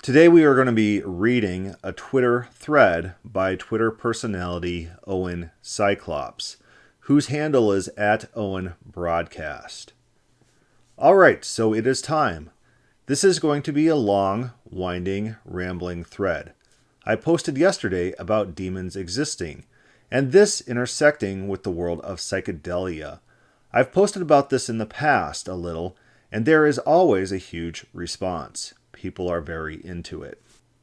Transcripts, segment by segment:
Today we are going to be reading a Twitter thread by Twitter personality Owen Cyclops, whose handle is at Owen Broadcast. Alright, so it is time. This is going to be a long, winding, rambling thread. I posted yesterday about demons existing, and this intersecting with the world of psychedelia. I've posted about this in the past a little, and there is always a huge response. People are very into it.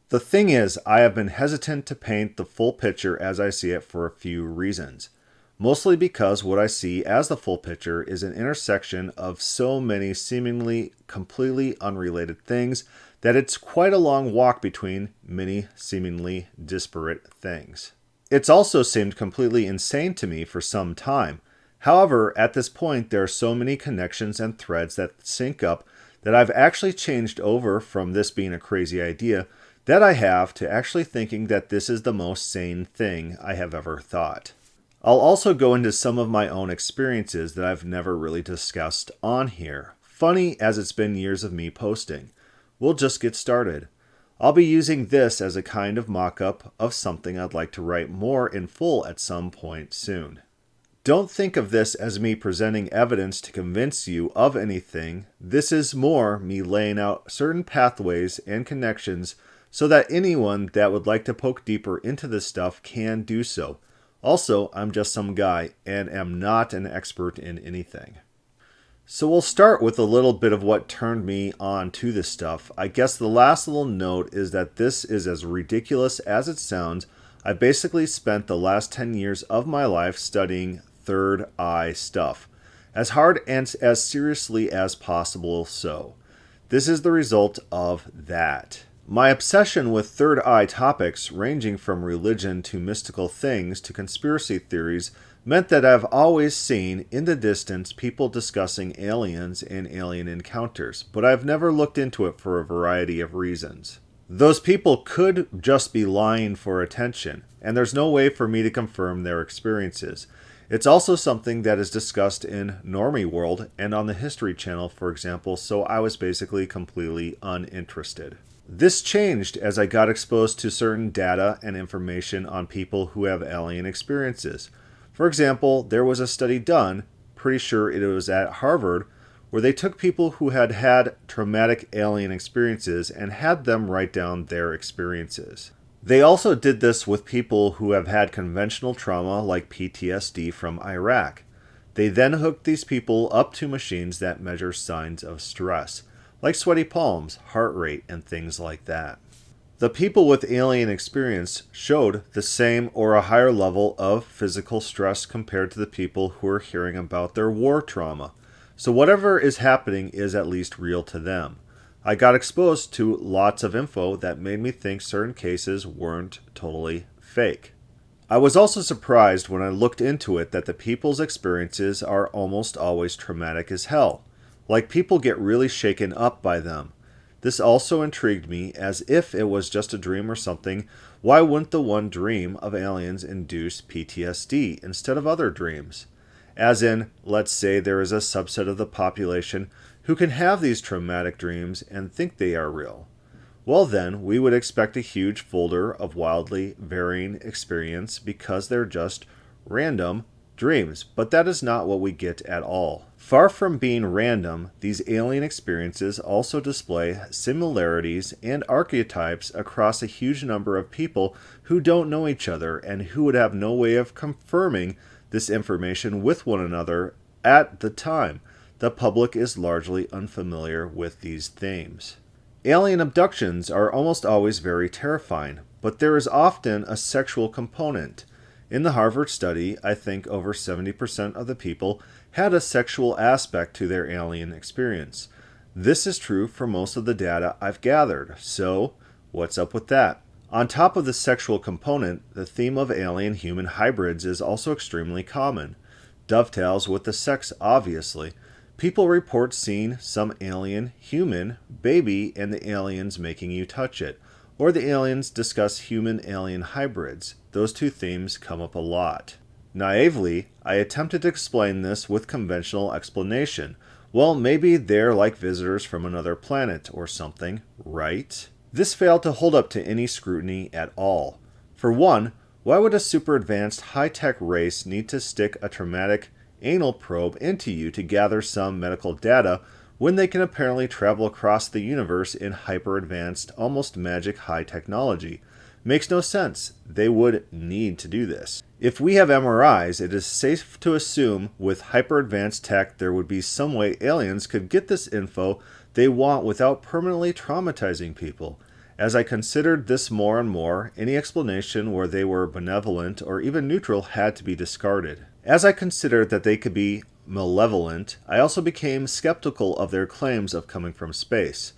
The thing is, I have been hesitant to paint the full picture as I see it for a few reasons. Mostly because what I see as the full picture is an intersection of so many seemingly completely unrelated things that it's quite a long walk between many seemingly disparate things. It's also seemed completely insane to me for some time. However, at this point there are so many connections and threads that sync up that I've actually changed over from this being a crazy idea that I have to actually thinking that this is the most sane thing I have ever thought. I'll also go into some of my own experiences that I've never really discussed on here. Funny as it's been years of me posting. We'll just get started. I'll be using this as a kind of mock-up of something I'd like to write more in full at some point soon. Don't think of this as me presenting evidence to convince you of anything. This is more me laying out certain pathways and connections so that anyone that would like to poke deeper into this stuff can do so. Also, I'm just some guy and am not an expert in anything. So we'll start with a little bit of what turned me on to this stuff. I guess the last little note is that this is as ridiculous as it sounds. I basically spent the last 10 years of my life studying third eye stuff, as hard and as seriously as possible. So this is the result of that. My obsession with third eye topics, ranging from religion to mystical things to conspiracy theories, meant that I've always seen in the distance people discussing aliens and alien encounters, but I've never looked into it for a variety of reasons. Those people could just be lying for attention, and there's no way for me to confirm their experiences. It's also something that is discussed in Normie World and on the History Channel, for example, so I was basically completely uninterested. This changed as I got exposed to certain data and information on people who have alien experiences. For example, there was a study done, pretty sure it was at Harvard, where they took people who had had traumatic alien experiences and had them write down their experiences. They also did this with people who have had conventional trauma like PTSD from Iraq. They then hooked these people up to machines that measure signs of stress, like sweaty palms, heart rate, and things like that. The people with alien experience showed the same or a higher level of physical stress compared to the people who are hearing about their war trauma. So whatever is happening is at least real to them. I got exposed to lots of info that made me think certain cases weren't totally fake. I was also surprised when I looked into it that the people's experiences are almost always traumatic as hell. Like people get really shaken up by them. This also intrigued me, as if it was just a dream or something. Why wouldn't the one dream of aliens induce PTSD instead of other dreams? As in, let's say there is a subset of the population who can have these traumatic dreams and think they are real. Well then, we would expect a huge folder of wildly varying experience because they're just random dreams, but that is not what we get at all. Far from being random, these alien experiences also display similarities and archetypes across a huge number of people who don't know each other and who would have no way of confirming this information with one another at the time. The public is largely unfamiliar with these themes. Alien abductions are almost always very terrifying, but there is often a sexual component. In the Harvard study, I think over 70% of the people had a sexual aspect to their alien experience. This is true for most of the data I've gathered, so what's up with that? On top of the sexual component, the theme of alien-human hybrids is also extremely common. Dovetails with the sex, obviously. People report seeing some alien-human baby and the aliens making you touch it, or the aliens discuss human-alien hybrids. Those two themes come up a lot. Naively, I attempted to explain this with conventional explanation. Well, maybe they're like visitors from another planet or something, right? This failed to hold up to any scrutiny at all. For one, why would a super advanced high-tech race need to stick a traumatic anal probe into you to gather some medical data when they can apparently travel across the universe in hyper-advanced, almost magic high technology? Makes no sense. They would need to do this. If we have MRIs, it is safe to assume with hyper-advanced tech there would be some way aliens could get this info they want without permanently traumatizing people. As I considered this more and more, any explanation where they were benevolent or even neutral had to be discarded. As I considered that they could be malevolent, I also became skeptical of their claims of coming from space.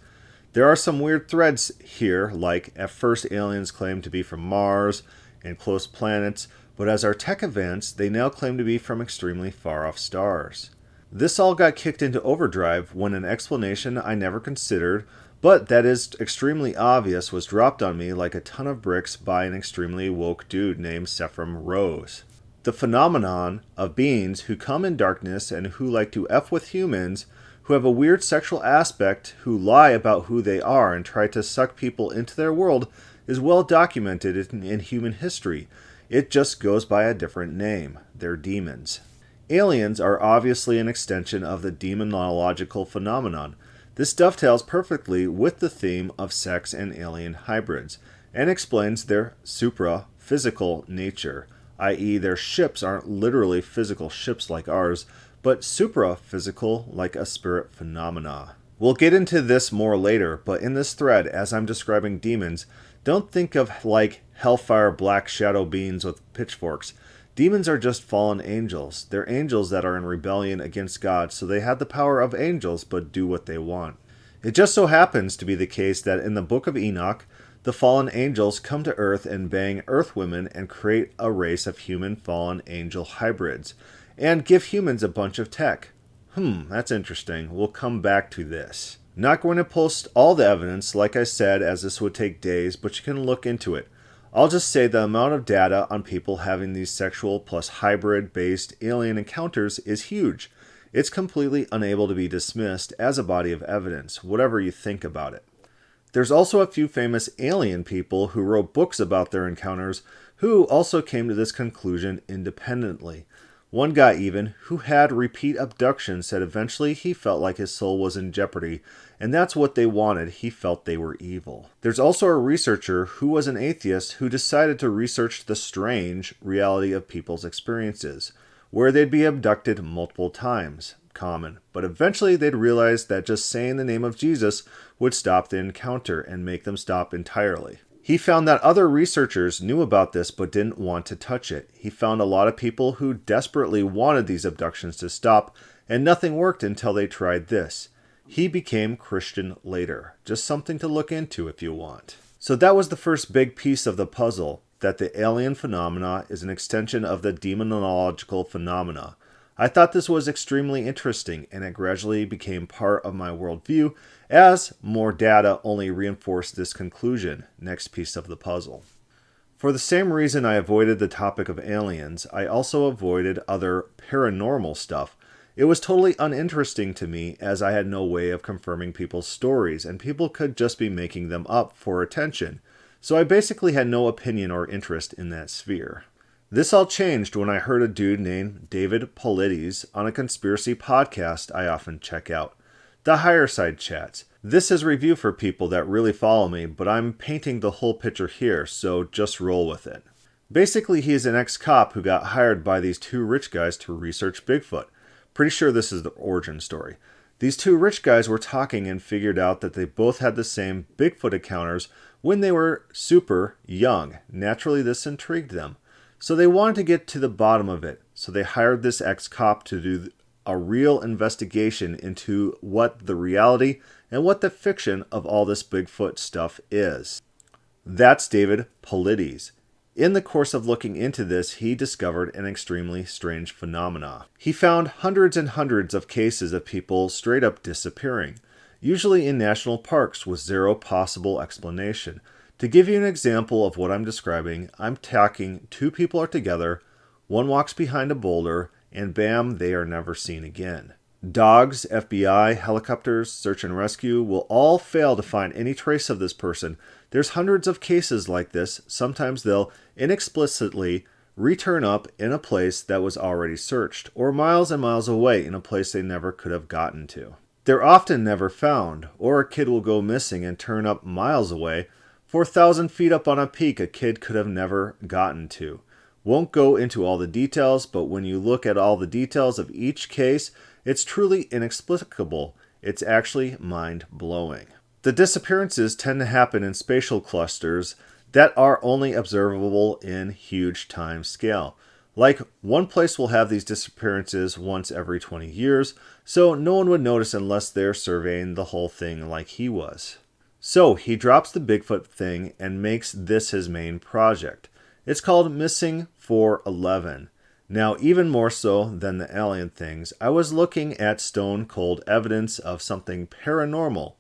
There are some weird threads here, like at first aliens claimed to be from Mars and close planets, but as our tech advanced, they now claim to be from extremely far-off stars. This all got kicked into overdrive when an explanation I never considered, but that is extremely obvious, was dropped on me like a ton of bricks by an extremely woke dude named Sephram Rose. The phenomenon of beings who come in darkness and who like to F with humans, who have a weird sexual aspect, who lie about who they are and try to suck people into their world, is well documented in human history. It just goes by a different name. They're demons. Aliens are obviously an extension of the demonological phenomenon. This dovetails perfectly with the theme of sex and alien hybrids, and explains their supra-physical nature, i.e. their ships aren't literally physical ships like ours, but supra-physical like a spirit phenomena. We'll get into this more later, but in this thread, as I'm describing demons, don't think of like hellfire black shadow beings with pitchforks. Demons are just fallen angels. They're angels that are in rebellion against God, so they have the power of angels but do what they want. It just so happens to be the case that in the Book of Enoch, the fallen angels come to Earth and bang Earth women and create a race of human fallen angel hybrids, and give humans a bunch of tech. That's interesting. We'll come back to this. Not going to post all the evidence, like I said, as this would take days, but you can look into it. I'll just say the amount of data on people having these sexual plus hybrid-based alien encounters is huge. It's completely unable to be dismissed as a body of evidence, whatever you think about it. There's also a few famous alien people who wrote books about their encounters who also came to this conclusion independently. One guy even, who had repeat abductions, said eventually he felt like his soul was in jeopardy, and that's what they wanted. He felt they were evil. There's also a researcher who was an atheist who decided to research the strange reality of people's experiences, where they'd be abducted multiple times, common, but eventually they'd realize that just saying the name of Jesus would stop the encounter and make them stop entirely. He found that other researchers knew about this but didn't want to touch it. He found a lot of people who desperately wanted these abductions to stop, and nothing worked until they tried this. He became Christian later. Just something to look into if you want. So that was the first big piece of the puzzle, that the alien phenomena is an extension of the demonological phenomena. I thought this was extremely interesting, and it gradually became part of my worldview as more data only reinforced this conclusion. Next piece of the puzzle. For the same reason I avoided the topic of aliens, I also avoided other paranormal stuff. It was totally uninteresting to me as I had no way of confirming people's stories, and people could just be making them up for attention. So I basically had no opinion or interest in that sphere. This all changed when I heard a dude named David Paulides on a conspiracy podcast I often check out, The Higher Side Chats. This is review for people that really follow me, but I'm painting the whole picture here, so just roll with it. Basically, he's an ex-cop who got hired by these two rich guys to research Bigfoot. Pretty sure this is the origin story. These two rich guys were talking and figured out that they both had the same Bigfoot encounters when they were super young. Naturally, this intrigued them. So they wanted to get to the bottom of it. So they hired this ex-cop to do a real investigation into what the reality and what the fiction of all this Bigfoot stuff is. That's David Paulides. In the course of looking into this, he discovered an extremely strange phenomena. He found hundreds and hundreds of cases of people straight up disappearing, usually in national parks with zero possible explanation. To give you an example of what I'm describing, I'm talking two people are together, one walks behind a boulder, and bam, they are never seen again. Dogs, FBI, helicopters, search and rescue will all fail to find any trace of this person. There's hundreds of cases like this. Sometimes they'll inexplicitly return up in a place that was already searched, or miles and miles away in a place they never could have gotten to. They're often never found, or a kid will go missing and turn up miles away. 4,000 feet up on a peak a kid could have never gotten to. Won't go into all the details, but when you look at all the details of each case, it's truly inexplicable. It's actually mind-blowing. The disappearances tend to happen in spatial clusters that are only observable in huge time scale. Like, one place will have these disappearances once every 20 years, so no one would notice unless they're surveying the whole thing like he was. So he drops the Bigfoot thing and makes this his main project. It's called Missing 411. Now, even more so than the alien things, I was looking at stone cold evidence of something paranormal.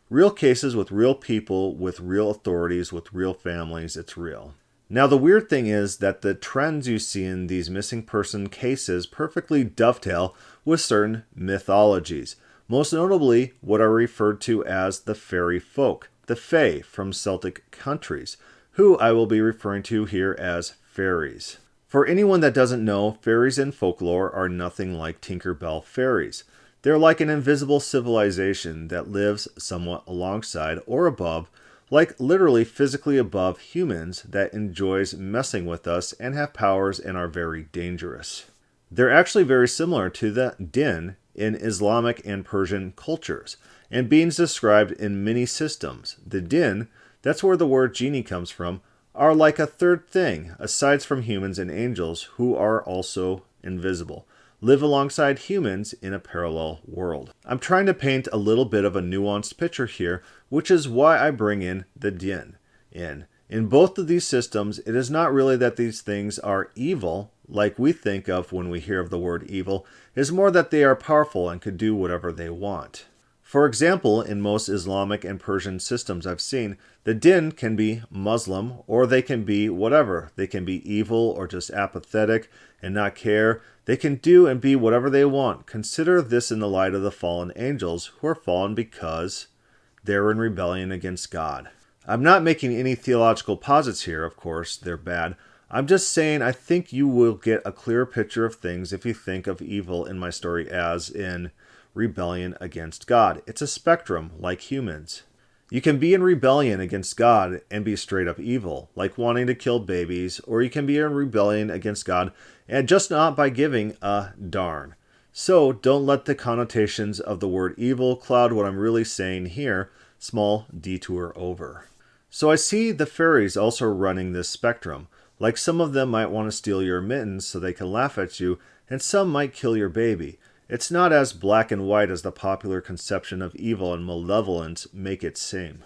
Real cases with real people, with real authorities, with real families. It's real. Now, the weird thing is that the trends you see in these missing person cases perfectly dovetail with certain mythologies. Most notably, what are referred to as the fairy folk, the Fae from Celtic countries, who I will be referring to here as fairies. For anyone that doesn't know, fairies in folklore are nothing like Tinkerbell fairies. They're like an invisible civilization that lives somewhat alongside or above, like literally physically above humans, that enjoys messing with us and have powers and are very dangerous. They're actually very similar to the Jinn in Islamic and Persian cultures, and beings described in many systems. The Jinn, that's where the word genie comes from, are like a third thing, aside from humans and angels, who are also invisible, live alongside humans in a parallel world. I'm trying to paint a little bit of a nuanced picture here, which is why I bring in the Jinn in. In both of these systems, it is not really that these things are evil, like we think of when we hear of the word evil. It is more that they are powerful and could do whatever they want. For example, in most Islamic and Persian systems I've seen, the Jinn can be Muslim, or they can be whatever. They can be evil or just apathetic and not care. They can do and be whatever they want. Consider this in the light of the fallen angels, who are fallen because they're in rebellion against God. I'm not making any theological posits here, of course, they're bad. I'm just saying I think you will get a clearer picture of things if you think of evil in my story as in rebellion against God. It's a spectrum, like humans. You can be in rebellion against God and be straight up evil, like wanting to kill babies, or you can be in rebellion against God and just not by giving a darn. So don't let the connotations of the word evil cloud what I'm really saying here. Small detour over. So I see the fairies also running this spectrum. Like some of them might want to steal your mittens so they can laugh at you, and some might kill your baby. It's not as black and white as the popular conception of evil and malevolence make it seem.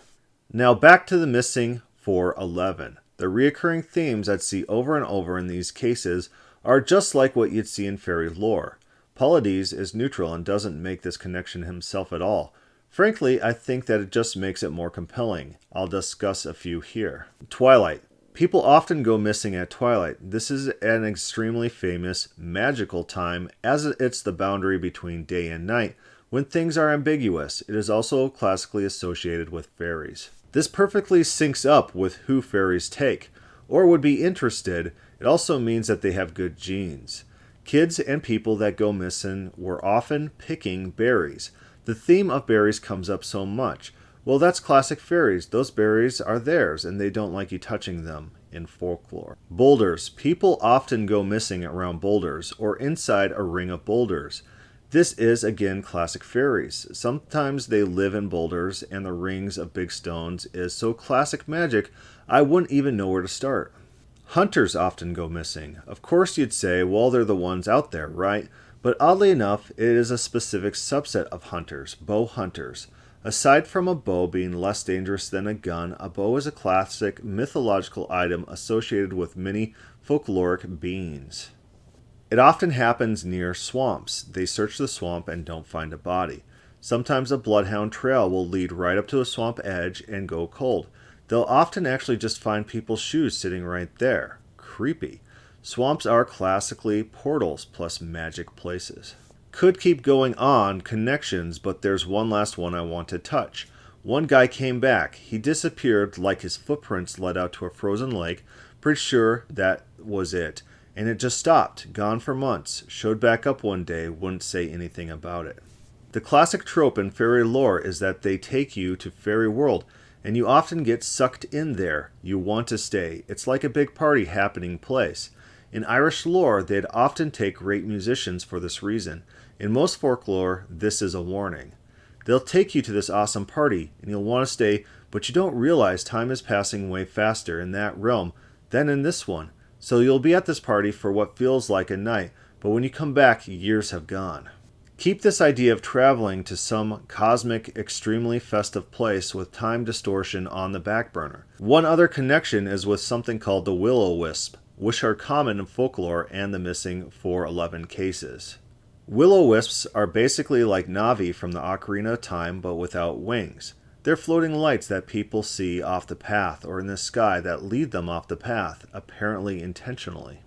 Now back to the Missing 411. The reoccurring themes I'd see over and over in these cases are just like what you'd see in fairy lore. Pallades is neutral and doesn't make this connection himself at all. Frankly, I think that it just makes it more compelling. I'll discuss a few here. Twilight. People often go missing at twilight. This is an extremely famous, magical time, as it's the boundary between day and night, when things are ambiguous. It is also classically associated with fairies. This perfectly syncs up with who fairies take, or would be interested. It also means that they have good genes. Kids and people that go missing were often picking berries. The theme of berries comes up so much. Well, that's classic fairies. Those berries are theirs, and they don't like you touching them in folklore. Boulders. People often go missing around boulders or inside a ring of boulders. This is, again, classic fairies. Sometimes they live in boulders, and the rings of big stones is so classic magic, I wouldn't even know where to start. Hunters often go missing. Of course you'd say, well, they're the ones out there, right? But oddly enough, it is a specific subset of hunters, bow hunters. Aside from a bow being less dangerous than a gun, a bow is a classic mythological item associated with many folkloric beings. It often happens near swamps. They search the swamp and don't find a body. Sometimes a bloodhound trail will lead right up to a swamp edge and go cold. They'll often actually just find people's shoes sitting right there. Creepy. Swamps are classically portals plus magic places. Could keep going on connections, but there's one last one I want to touch. One guy came back. He disappeared like his footprints led out to a frozen lake. Pretty sure that was it. And it just stopped. Gone for months. Showed back up one day. Wouldn't say anything about it. The classic trope in fairy lore is that they take you to fairy world, and you often get sucked in there. You want to stay. It's like a big party happening place. In Irish lore, they'd often take great musicians for this reason. In most folklore, this is a warning. They'll take you to this awesome party, and you'll want to stay, but you don't realize time is passing way faster in that realm than in this one. So you'll be at this party for what feels like a night, but when you come back, years have gone. Keep this idea of traveling to some cosmic, extremely festive place with time distortion on the back burner. One other connection is with something called the will-o-wisp, which are common in folklore and the missing 411 cases. Will-o-wisps are basically like Navi from the Ocarina of Time, but without wings. They're floating lights that people see off the path or in the sky that lead them off the path, apparently intentionally.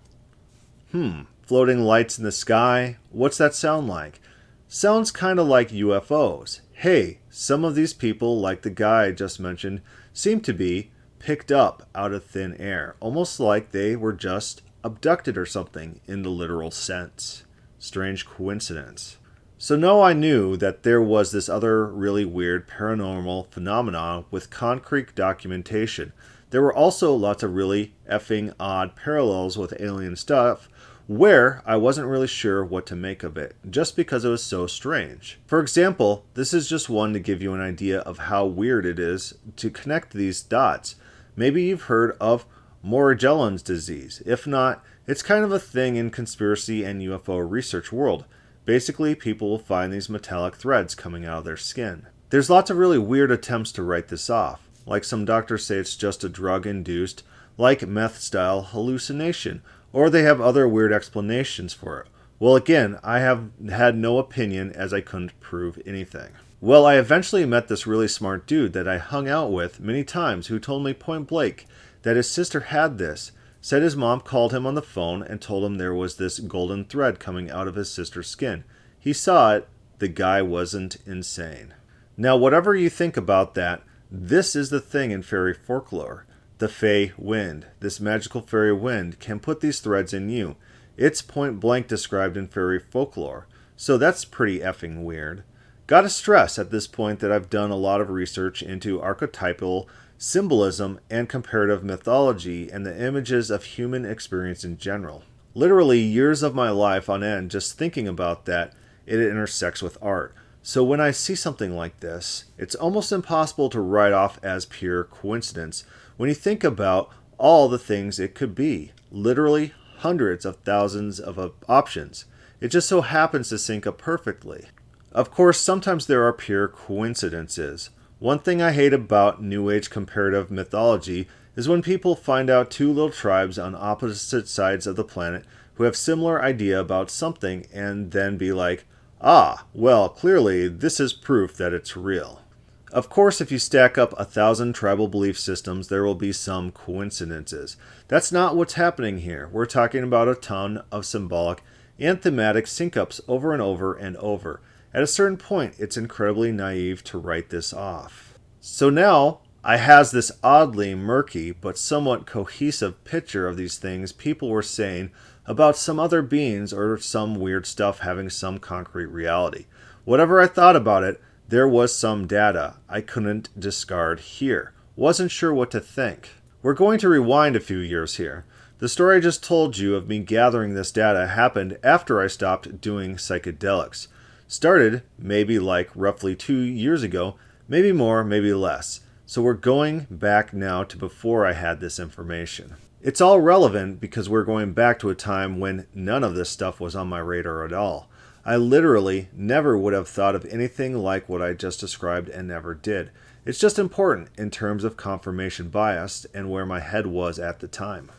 Floating lights in the sky? What's that sound like? Sounds kind of like UFOs. Hey, some of these people, like the guy I just mentioned, seem to be picked up out of thin air, almost like they were just abducted or something in the literal sense. Strange coincidence. So now I knew that there was this other really weird paranormal phenomenon with concrete documentation. There were also lots of really effing odd parallels with alien stuff where I wasn't really sure what to make of it, just because it was so strange. For example, this is just one to give you an idea of how weird it is to connect these dots. Maybe you've heard of Morgellons disease. If not, it's kind of a thing in conspiracy and UFO research world. Basically, people will find these metallic threads coming out of their skin. There's lots of really weird attempts to write this off. Like some doctors say it's just a drug-induced, like meth-style hallucination, or they have other weird explanations for it. Well, again, I have had no opinion as I couldn't prove anything. Well, I eventually met this really smart dude that I hung out with many times who told me point blank that his sister had this. Said his mom called him on the phone and told him there was this golden thread coming out of his sister's skin. He saw it. The guy wasn't insane. Now, whatever you think about that, this is the thing in fairy folklore. The Fey wind, this magical fairy wind, can put these threads in you. It's point blank described in fairy folklore. So that's pretty effing weird. Gotta stress at this point that I've done a lot of research into archetypal symbolism and comparative mythology and the images of human experience in general. Literally years of my life on end just thinking about that, it intersects with art. So when I see something like this, it's almost impossible to write off as pure coincidence when you think about all the things it could be. Literally hundreds of thousands of options. It just so happens to sync up perfectly. Of course, sometimes there are pure coincidences. One thing I hate about New Age comparative mythology is when people find out two little tribes on opposite sides of the planet who have similar idea about something and then be like, well, clearly this is proof that it's real. Of course, if you stack up 1,000 tribal belief systems, there will be some coincidences. That's not what's happening here. We're talking about a ton of symbolic and thematic sync-ups over and over and over. At a certain point, it's incredibly naive to write this off. So now, I has this oddly murky but somewhat cohesive picture of these things people were saying about some other beings or some weird stuff having some concrete reality. Whatever I thought about it, there was some data I couldn't discard here. Wasn't sure what to think. We're going to rewind a few years here. The story I just told you of me gathering this data happened after I stopped doing psychedelics. Started maybe like roughly 2 years ago, maybe more, maybe less. So we're going back now to before I had this information. It's all relevant because we're going back to a time when none of this stuff was on my radar at all. I literally never would have thought of anything like what I just described and never did. It's just important in terms of confirmation bias and where my head was at the time.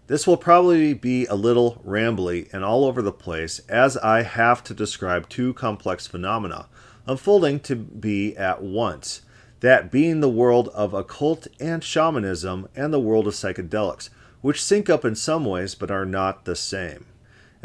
This will probably be a little rambly and all over the place as I have to describe two complex phenomena unfolding to be at once, that being the world of occult and shamanism and the world of psychedelics, which sync up in some ways but are not the same.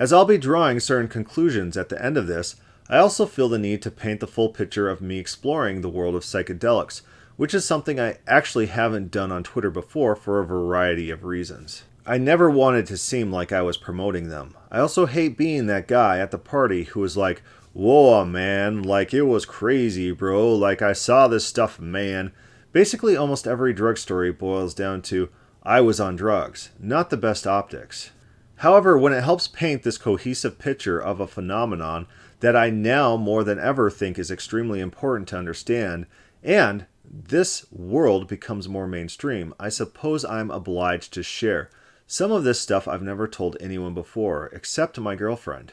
As I'll be drawing certain conclusions at the end of this, I also feel the need to paint the full picture of me exploring the world of psychedelics, which is something I actually haven't done on Twitter before for a variety of reasons. I never wanted to seem like I was promoting them. I also hate being that guy at the party who was like, "Whoa, man, like it was crazy, bro, like I saw this stuff, man." Basically, almost every drug story boils down to, I was on drugs, not the best optics. However, when it helps paint this cohesive picture of a phenomenon that I now more than ever think is extremely important to understand, and this world becomes more mainstream, I suppose I'm obliged to share. Some of this stuff I've never told anyone before, except my girlfriend.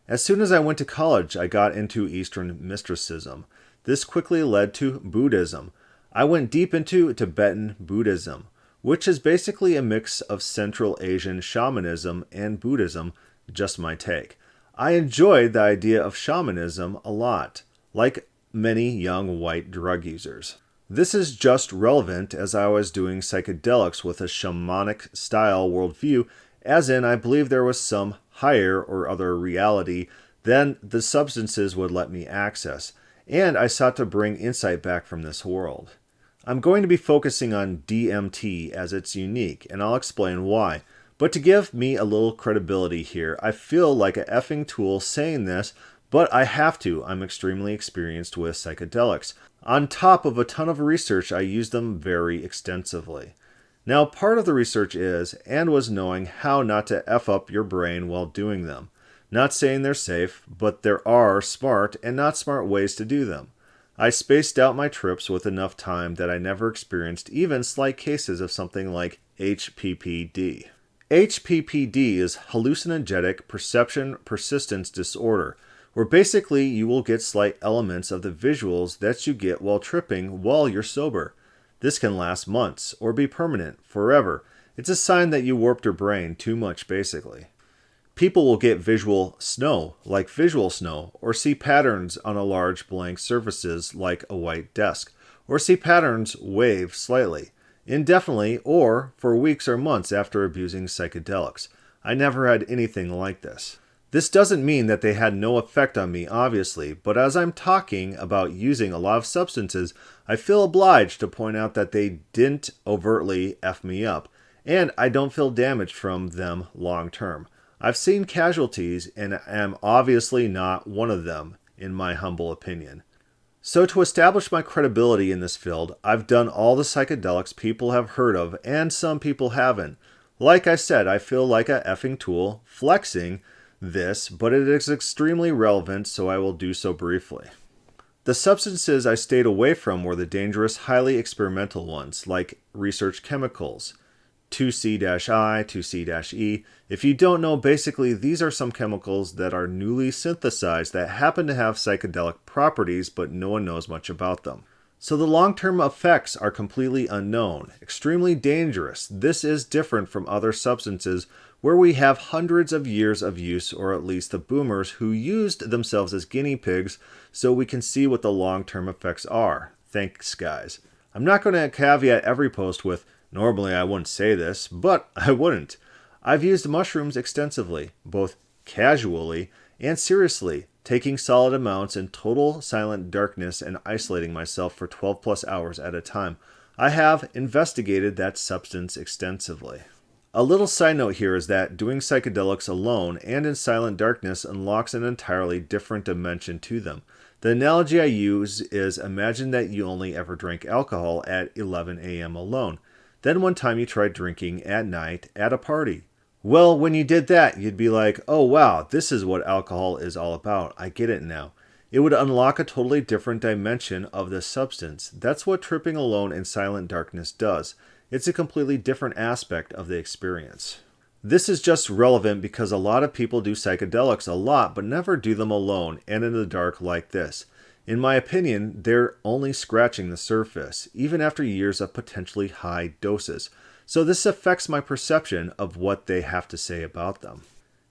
As soon as I went to college, I got into Eastern mysticism. This quickly led to Buddhism. I went deep into Tibetan Buddhism, which is basically a mix of Central Asian shamanism and Buddhism, just my take. I enjoyed the idea of shamanism a lot, like many young white drug users. This is just relevant as I was doing psychedelics with a shamanic style worldview, as in I believe there was some higher or other reality than the substances would let me access, and I sought to bring insight back from this world. I'm going to be focusing on DMT as it's unique, and I'll explain why. But to give me a little credibility here, I feel like a effing tool saying this, but I have to. I'm extremely experienced with psychedelics. On top of a ton of research, I use them very extensively. Now, part of the research is, and was knowing how not to F up your brain while doing them. Not saying they're safe, but there are smart and not smart ways to do them. I spaced out my trips with enough time that I never experienced even slight cases of something like HPPD. HPPD is hallucinogenic perception persistence disorder, where basically you will get slight elements of the visuals that you get while tripping while you're sober. This can last months or be permanent, forever. It's a sign that you warped your brain too much, basically. People will get visual snow, like visual snow, or see patterns on a large blank surfaces like a white desk, or see patterns wave slightly, indefinitely, or for weeks or months after abusing psychedelics. I never had anything like this. This doesn't mean that they had no effect on me, obviously, but as I'm talking about using a lot of substances, I feel obliged to point out that they didn't overtly F me up, and I don't feel damaged from them long term. I've seen casualties and am obviously not one of them, in my humble opinion. So to establish my credibility in this field, I've done all the psychedelics people have heard of and some people haven't. Like I said, I feel like a effing tool flexing this, but it is extremely relevant, so I will do so briefly. The substances I stayed away from were the dangerous, highly experimental ones, like research chemicals, 2C-I, 2C-E. If you don't know, basically these are some chemicals that are newly synthesized that happen to have psychedelic properties, but no one knows much about them. So the long-term effects are completely unknown, extremely dangerous. This is different from other substances where we have hundreds of years of use, or at least the boomers who used themselves as guinea pigs so we can see what the long-term effects are. Thanks, guys. I'm not going to caveat every post with, normally I wouldn't say this, but I wouldn't. I've used mushrooms extensively, both casually and seriously, taking solid amounts in total silent darkness and isolating myself for 12 plus hours at a time. I have investigated that substance extensively. A little side note here is that doing psychedelics alone and in silent darkness unlocks an entirely different dimension to them. The analogy I use is imagine that you only ever drank alcohol at 11 a.m. alone. Then one time you tried drinking at night at a party. Well, when you did that, you'd be like, oh wow, this is what alcohol is all about. I get it now. It would unlock a totally different dimension of the substance. That's what tripping alone in silent darkness does. It's a completely different aspect of the experience. This is just relevant because a lot of people do psychedelics a lot, but never do them alone and in the dark like this. In my opinion, they're only scratching the surface, even after years of potentially high doses. So this affects my perception of what they have to say about them.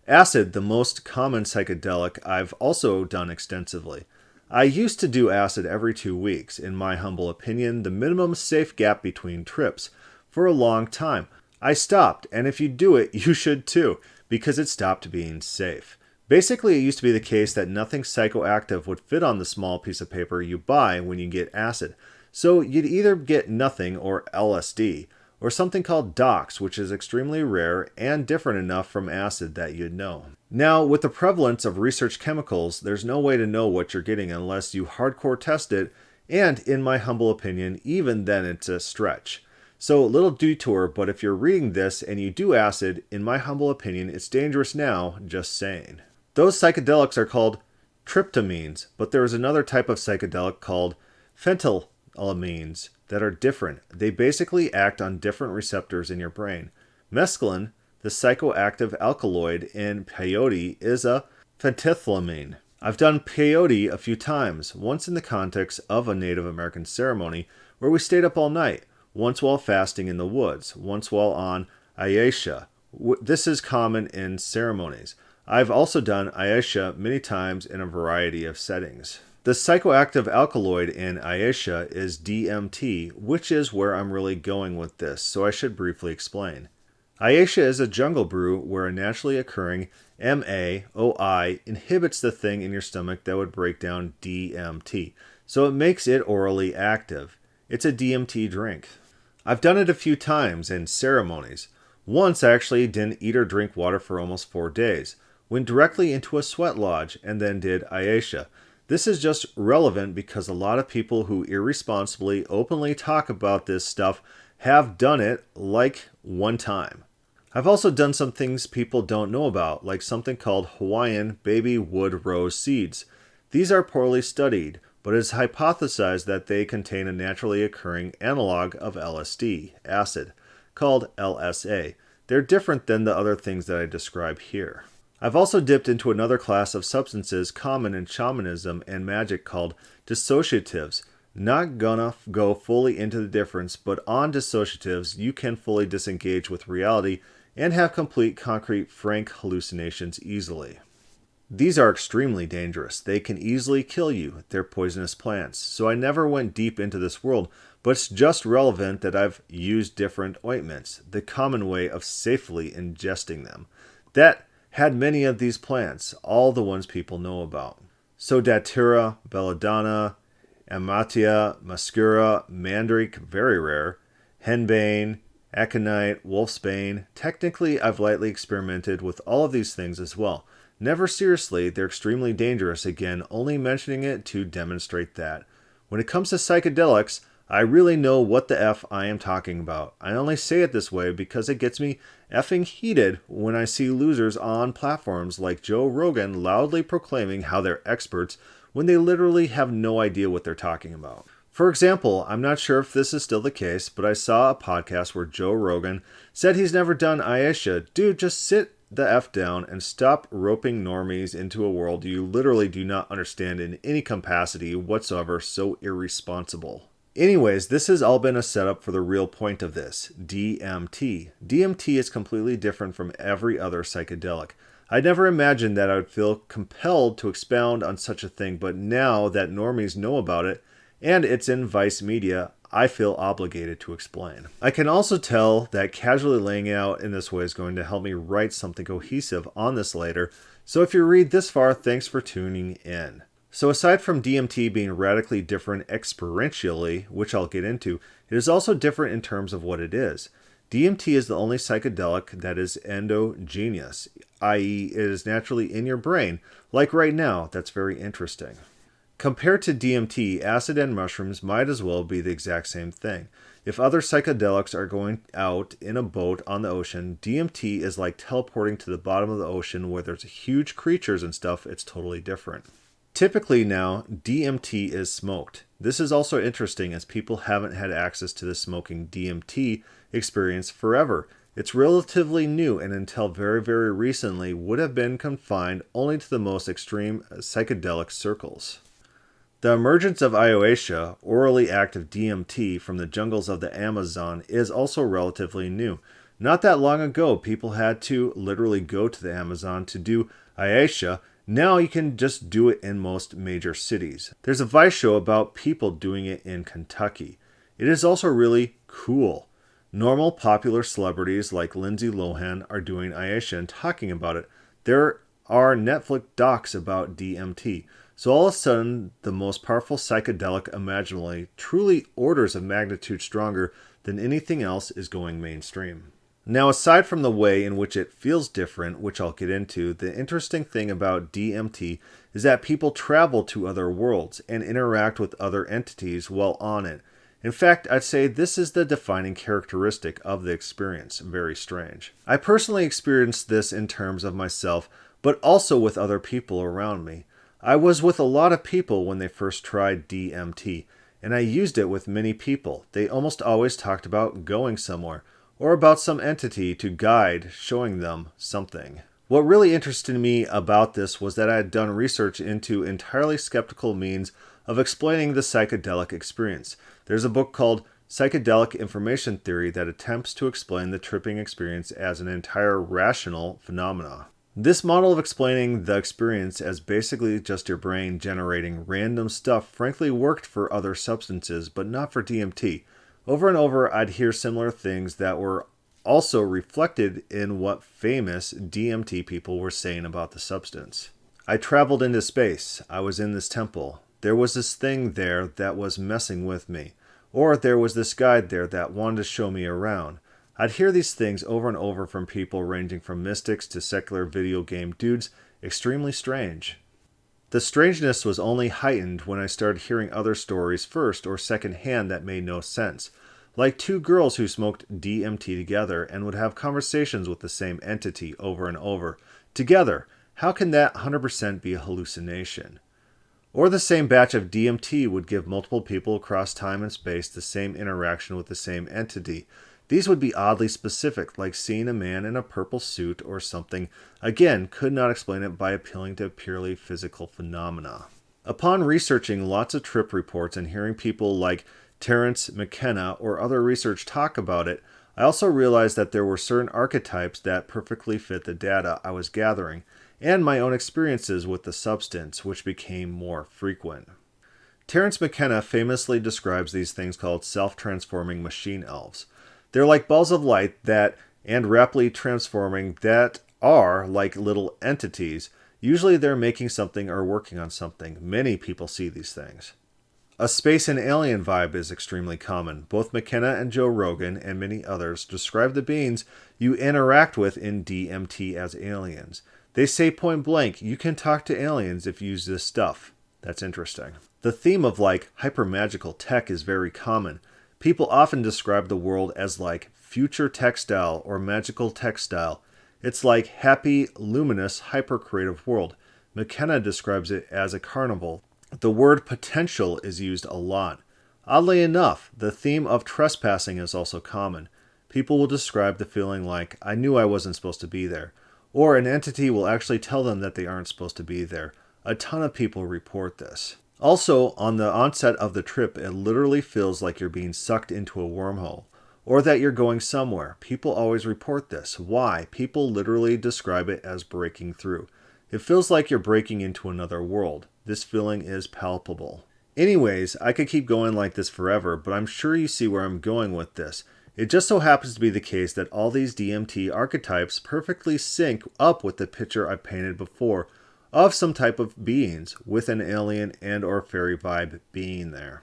Acid, the most common psychedelic, I've also done extensively. I used to do acid every 2 weeks, in my humble opinion, the minimum safe gap between trips, for a long time. I stopped, and if you do it, you should too, because it stopped being safe. Basically, it used to be the case that nothing psychoactive would fit on the small piece of paper you buy when you get acid. So you'd either get nothing, or LSD, or something called DOX, which is extremely rare and different enough from acid that you'd know. Now, with the prevalence of research chemicals, there's no way to know what you're getting unless you hardcore test it, and in my humble opinion, even then it's a stretch. So, little detour, but if you're reading this and you do acid, in my humble opinion, it's dangerous now, just saying. Those psychedelics are called tryptamines, but there is another type of psychedelic called phenethylamines that are different. They basically act on different receptors in your brain. Mescaline, the psychoactive alkaloid in peyote, is a phenethylamine. I've done peyote a few times, once in the context of a Native American ceremony where we stayed up all night, once while fasting in the woods, once while on Ayesha. This is common in ceremonies. I've also done Ayesha many times in a variety of settings. The psychoactive alkaloid in Ayesha is DMT, which is where I'm really going with this, so I should briefly explain. Ayesha is a jungle brew where a naturally occurring MAOI inhibits the thing in your stomach that would break down DMT, so it makes it orally active. It's a DMT drink. I've done it a few times in ceremonies. Once I actually didn't eat or drink water for almost 4 days, went directly into a sweat lodge, and then did Ayesha. This is just relevant because a lot of people who irresponsibly, openly talk about this stuff have done it like one time. I've also done some things people don't know about, like something called Hawaiian baby wood rose seeds. These are poorly studied, but it is hypothesized that they contain a naturally occurring analog of LSD, acid, called LSA. They're different than the other things that I describe here. I've also dipped into another class of substances common in shamanism and magic called dissociatives. Not gonna go fully into the difference, but on dissociatives, you can fully disengage with reality and have complete, concrete, frank hallucinations easily. These are extremely dangerous. They can easily kill you. They're poisonous plants. So I never went deep into this world, but it's just relevant that I've used different ointments, the common way of safely ingesting them, that had many of these plants, all the ones people know about. So Datura, belladonna, Amatia, muscura, mandrake, very rare, henbane, aconite, wolfsbane. Technically, I've lightly experimented with all of these things as well. Never seriously, they're extremely dangerous, again, only mentioning it to demonstrate that. When it comes to psychedelics, I really know what the F I am talking about. I only say it this way because it gets me effing heated when I see losers on platforms like Joe Rogan loudly proclaiming how they're experts when they literally have no idea what they're talking about. For example, I'm not sure if this is still the case, but I saw a podcast where Joe Rogan said he's never done Ayesha. Dude, just sit the F down and stop roping normies into a world you literally do not understand in any capacity whatsoever. So irresponsible. Anyways, this has all been a setup for the real point of this, DMT. DMT is completely different from every other psychedelic. I never imagined that I would feel compelled to expound on such a thing, but now that normies know about it, and it's in Vice Media, I feel obligated to explain. I can also tell that casually laying it out in this way is going to help me write something cohesive on this later, so if you read this far, thanks for tuning in. So aside from DMT being radically different experientially, which I'll get into, it is also different in terms of what it is. DMT is the only psychedelic that is endogenous, i.e. it is naturally in your brain, like right now. That's very interesting. Compared to DMT, acid and mushrooms might as well be the exact same thing. If other psychedelics are going out in a boat on the ocean, DMT is like teleporting to the bottom of the ocean where there's huge creatures and stuff. It's totally different. Typically now, DMT is smoked. This is also interesting as people haven't had access to the smoking DMT experience forever. It's relatively new and until very, very recently would have been confined only to the most extreme psychedelic circles. The emergence of ayahuasca, orally active DMT, from the jungles of the Amazon is also relatively new. Not that long ago, people had to literally go to the Amazon to do ayahuasca. Now you can just do it in most major cities. There's a Vice show about people doing it in Kentucky. It is also really cool. Normal popular celebrities like Lindsay Lohan are doing ayahuasca and talking about it. There are Netflix docs about DMT. So all of a sudden, the most powerful psychedelic imaginably, truly orders of magnitude stronger than anything else, is going mainstream. Now, aside from the way in which it feels different, which I'll get into, the interesting thing about DMT is that people travel to other worlds and interact with other entities while on it. In fact, I'd say this is the defining characteristic of the experience. Very strange. I personally experienced this in terms of myself, but also with other people around me. I was with a lot of people when they first tried DMT, and I used it with many people. They almost always talked about going somewhere, or about some entity to guide, showing them something. What really interested me about this was that I had done research into entirely skeptical means of explaining the psychedelic experience. There's a book called Psychedelic Information Theory that attempts to explain the tripping experience as an entire rational phenomena. This model of explaining the experience as basically just your brain generating random stuff frankly worked for other substances, but not for DMT. Over and over, I'd hear similar things that were also reflected in what famous DMT people were saying about the substance. I traveled into space. I was in this temple. There was this thing there that was messing with me. Or there was this guide there that wanted to show me around. I'd hear these things over and over from people ranging from mystics to secular video game dudes. Extremely strange. The strangeness was only heightened when I started hearing other stories first or second hand that made no sense. Like two girls who smoked DMT together and would have conversations with the same entity over and over. Together, how can that 100% be a hallucination? Or the same batch of DMT would give multiple people across time and space the same interaction with the same entity. These would be oddly specific, like seeing a man in a purple suit or something. Again, could not explain it by appealing to purely physical phenomena. Upon researching lots of trip reports and hearing people like Terence McKenna or other research talk about it, I also realized that there were certain archetypes that perfectly fit the data I was gathering, and my own experiences with the substance, which became more frequent. Terence McKenna famously describes these things called self-transforming machine elves. They're like balls of light that, and rapidly transforming, that are like little entities. Usually they're making something or working on something. Many people see these things. A space and alien vibe is extremely common. Both McKenna and Joe Rogan and many others describe the beings you interact with in DMT as aliens. They say point blank, you can talk to aliens if you use this stuff. That's interesting. The theme of like hyper-magical tech is very common. People often describe the world as like future textile or magical textile. It's like happy, luminous, hyper-creative world. McKenna describes it as a carnival. The word potential is used a lot. Oddly enough, the theme of trespassing is also common. People will describe the feeling like, I knew I wasn't supposed to be there. Or an entity will actually tell them that they aren't supposed to be there. A ton of people report this. Also, on the onset of the trip, it literally feels like you're being sucked into a wormhole, or that you're going somewhere. People always report this. Why? People literally describe it as breaking through. It feels like you're breaking into another world. This feeling is palpable. Anyways, I could keep going like this forever, but I'm sure you see where I'm going with this. It just so happens to be the case that all these DMT archetypes perfectly sync up with the picture I painted before of some type of beings with an alien and or fairy vibe being there.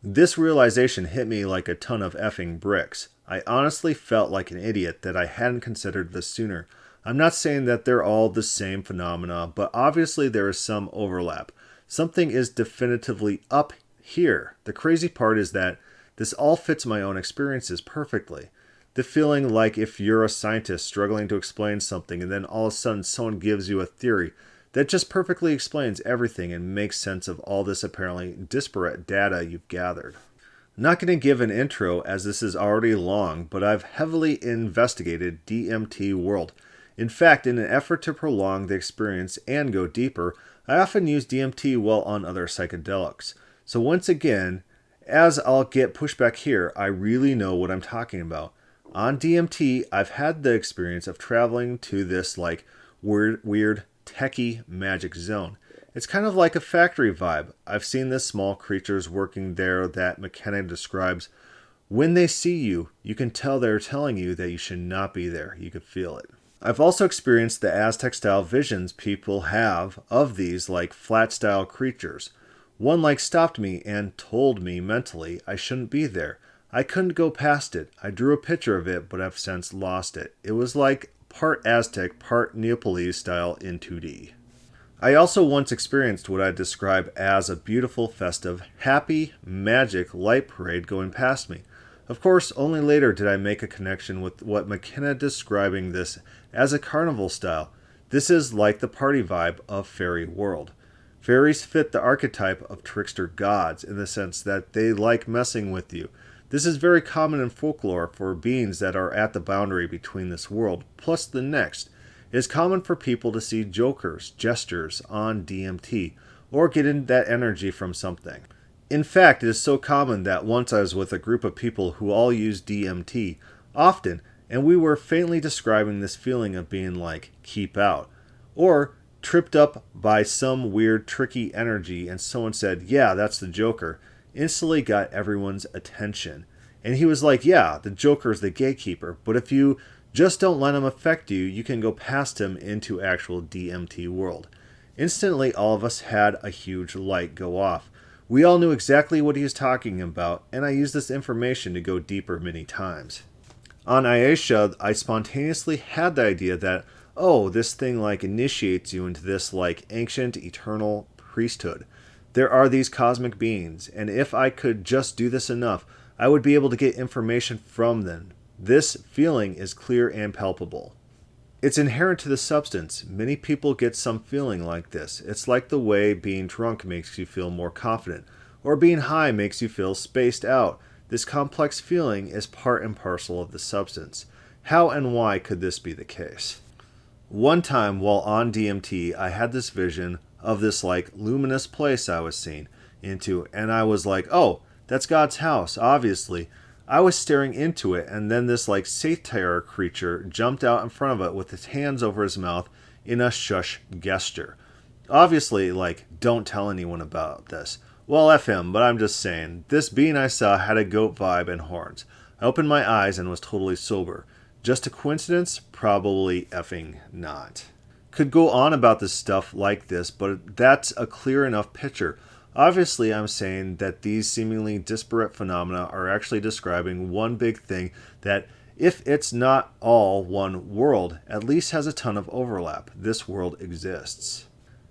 This realization hit me like a ton of effing bricks. I honestly felt like an idiot that I hadn't considered this sooner. I'm not saying that they're all the same phenomena, but obviously there is some overlap. Something is definitively up here. The crazy part is that this all fits my own experiences perfectly. The feeling like if you're a scientist struggling to explain something and then all of a sudden someone gives you a theory that just perfectly explains everything and makes sense of all this apparently disparate data you've gathered. I'm not going to give an intro as this is already long, but I've heavily investigated DMT world. In fact, in an effort to prolong the experience and go deeper, I often use DMT while on other psychedelics. So once again, as I'll get pushback here, I really know what I'm talking about. On DMT, I've had the experience of traveling to this like weird techie magic zone. It's kind of like a factory vibe. I've seen the small creatures working there that McKenna describes. When they see you, you can tell they're telling you that you should not be there. You could feel it. I've also experienced the Aztec-style visions people have of these like flat-style creatures. One like stopped me and told me mentally I shouldn't be there. I couldn't go past it. I drew a picture of it, but I've since lost it. It was like part Aztec, part Neapolitan style in 2D. I also once experienced what I describe as a beautiful, festive, happy, magic light parade going past me. Of course, only later did I make a connection with what McKenna describing this as a carnival style. This is like the party vibe of fairy world. Fairies fit the archetype of trickster gods in the sense that they like messing with you. This is very common in folklore for beings that are at the boundary between this world plus the next. It is common for people to see jokers, jesters on DMT, or get in that energy from something. In fact, it is so common that once I was with a group of people who all use DMT often, and we were faintly describing this feeling of being like, keep out, or tripped up by some weird tricky energy, and someone said, yeah, that's the Joker, instantly got everyone's attention. And he was like, yeah, the Joker's the gatekeeper, but if you just don't let him affect you, you can go past him into actual DMT world. Instantly, all of us had a huge light go off. We all knew exactly what he was talking about, and I used this information to go deeper many times. On Ayesha, I spontaneously had the idea that, oh, this thing like initiates you into this like ancient, eternal priesthood. There are these cosmic beings, and if I could just do this enough, I would be able to get information from them. This feeling is clear and palpable. It's inherent to the substance. Many people get some feeling like this. It's like the way being drunk makes you feel more confident, or being high makes you feel spaced out. This complex feeling is part and parcel of the substance. How and why could this be the case? One time while on DMT, I had this vision of this like luminous place I was seeing into, and I was like, oh, that's God's house, obviously. I was staring into it, and then this like satyr creature jumped out in front of it with his hands over his mouth in a shush gesture. Obviously, like, don't tell anyone about this. Well, F him, but I'm just saying, this being I saw had a goat vibe and horns. I opened my eyes and was totally sober. Just a coincidence? Probably effing not. Could go on about this stuff like this, but that's a clear enough picture. Obviously, I'm saying that these seemingly disparate phenomena are actually describing one big thing that, if it's not all one world, at least has a ton of overlap. This world exists.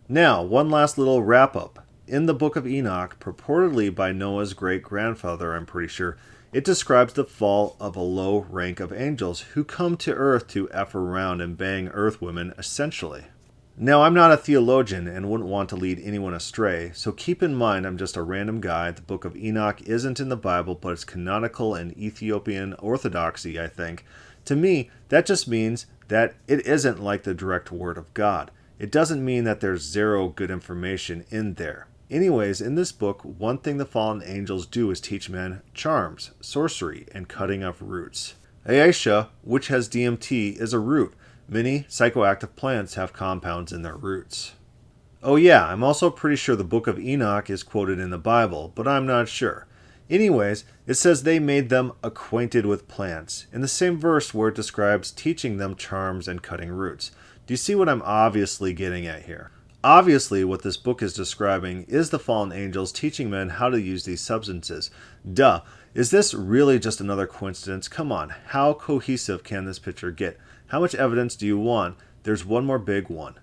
Now, one last little wrap-up. In the Book of Enoch, purportedly by Noah's great-grandfather, I'm pretty sure, it describes the fall of a low rank of angels who come to Earth to F around and bang Earth women, essentially. Now, I'm not a theologian and wouldn't want to lead anyone astray, so keep in mind I'm just a random guy. The Book of Enoch isn't in the Bible, but it's canonical in Ethiopian Orthodoxy, I think. To me, that just means that it isn't like the direct word of God. It doesn't mean that there's zero good information in there. Anyways, in this book, one thing the fallen angels do is teach men charms, sorcery, and cutting of roots. Ayesha, which has DMT, is a root. Many psychoactive plants have compounds in their roots. Oh yeah, I'm also pretty sure the Book of Enoch is quoted in the Bible, but I'm not sure. Anyways, it says they made them acquainted with plants, in the same verse where it describes teaching them charms and cutting roots. Do you see what I'm obviously getting at here? Obviously, what this book is describing is the fallen angels teaching men how to use these substances. Duh. Is this really just another coincidence? Come on, how cohesive can this picture get? How much evidence do you want? There's one more big one.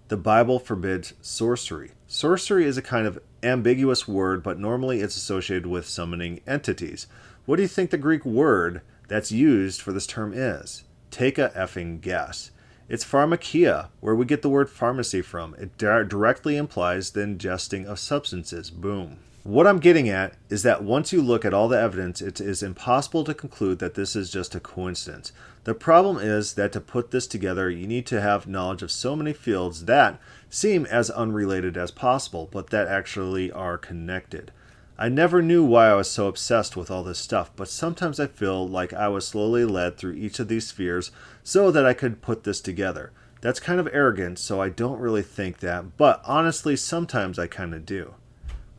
The Bible forbids sorcery. Sorcery is a kind of ambiguous word, but normally it's associated with summoning entities. What do you think the Greek word that's used for this term is? Take a effing guess. It's pharmakia, where we get the word pharmacy from. It directly implies the ingesting of substances. Boom. What I'm getting at is that once you look at all the evidence, it is impossible to conclude that this is just a coincidence. The problem is that to put this together, you need to have knowledge of so many fields that seem as unrelated as possible, but that actually are connected. I never knew why I was so obsessed with all this stuff, but sometimes I feel like I was slowly led through each of these spheres so that I could put this together. That's kind of arrogant, so I don't really think that, but honestly, sometimes I kind of do.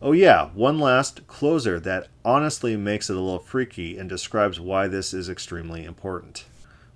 Oh yeah, one last closer that honestly makes it a little freaky and describes why this is extremely important.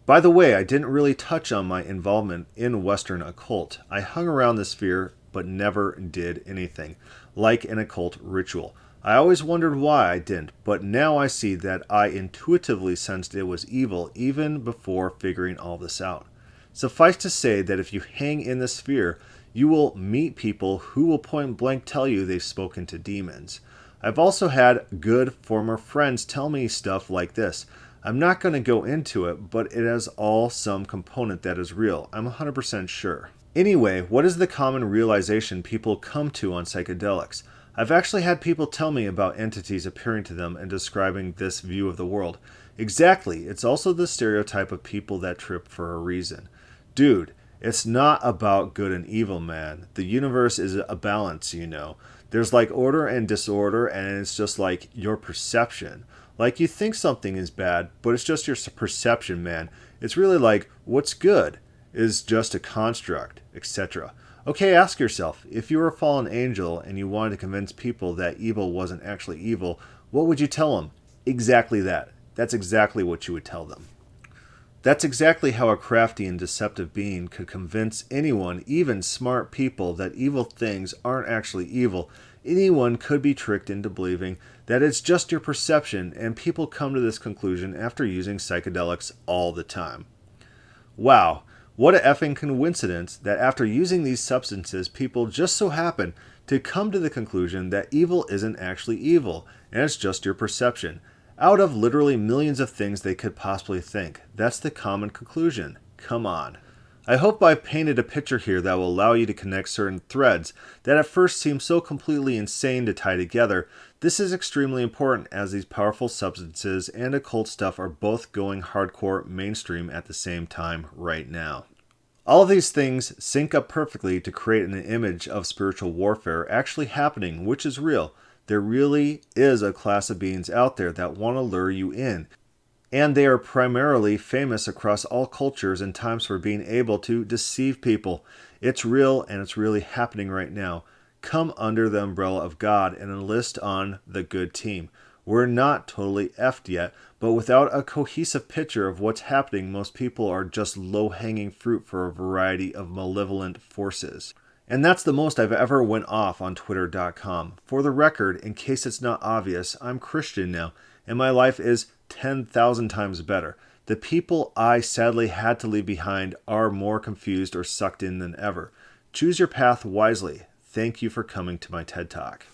By the way, I didn't really touch on my involvement in Western occult. I hung around the sphere but never did anything, like an occult ritual. I always wondered why I didn't, but now I see that I intuitively sensed it was evil even before figuring all this out. Suffice to say that if you hang in the sphere, you will meet people who will point blank tell you they've spoken to demons. I've also had good former friends tell me stuff like this. I'm not going to go into it, but it has all some component that is real. I'm 100% sure. Anyway, what is the common realization people come to on psychedelics? I've actually had people tell me about entities appearing to them and describing this view of the world. Exactly, it's also the stereotype of people that trip for a reason. Dude, it's not about good and evil, man. The universe is a balance, you know. There's like order and disorder, and it's just like your perception. Like you think something is bad, but it's just your perception, man. It's really like what's good is just a construct, etc. Okay, ask yourself, if you were a fallen angel and you wanted to convince people that evil wasn't actually evil, what would you tell them? Exactly that. That's exactly what you would tell them. That's exactly how a crafty and deceptive being could convince anyone, even smart people, that evil things aren't actually evil. Anyone could be tricked into believing that it's just your perception, and people come to this conclusion after using psychedelics all the time. Wow, what a effing coincidence that after using these substances, people just so happen to come to the conclusion that evil isn't actually evil, and it's just your perception. Out of literally millions of things they could possibly think. That's the common conclusion. Come on. I hope I've painted a picture here that will allow you to connect certain threads that at first seem so completely insane to tie together. This is extremely important as these powerful substances and occult stuff are both going hardcore mainstream at the same time right now. All of these things sync up perfectly to create an image of spiritual warfare actually happening, which is real. There really is a class of beings out there that want to lure you in. And they are primarily famous across all cultures and times for being able to deceive people. It's real and it's really happening right now. Come under the umbrella of God and enlist on the good team. We're not totally effed yet, but without a cohesive picture of what's happening, most people are just low-hanging fruit for a variety of malevolent forces. And that's the most I've ever went off on Twitter.com. For the record, in case it's not obvious, I'm Christian now, and my life is 10,000 times better. The people I sadly had to leave behind are more confused or sucked in than ever. Choose your path wisely. Thank you for coming to my TED Talk.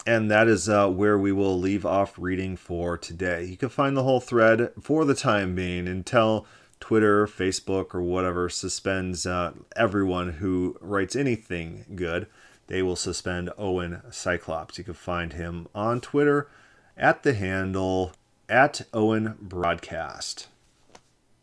And that is where we will leave off reading for today. You can find the whole thread for the time being until Twitter, Facebook, or whatever suspends everyone who writes anything good. They will suspend Owen Cyclops. You can find him on Twitter at the handle @OwenBroadcast.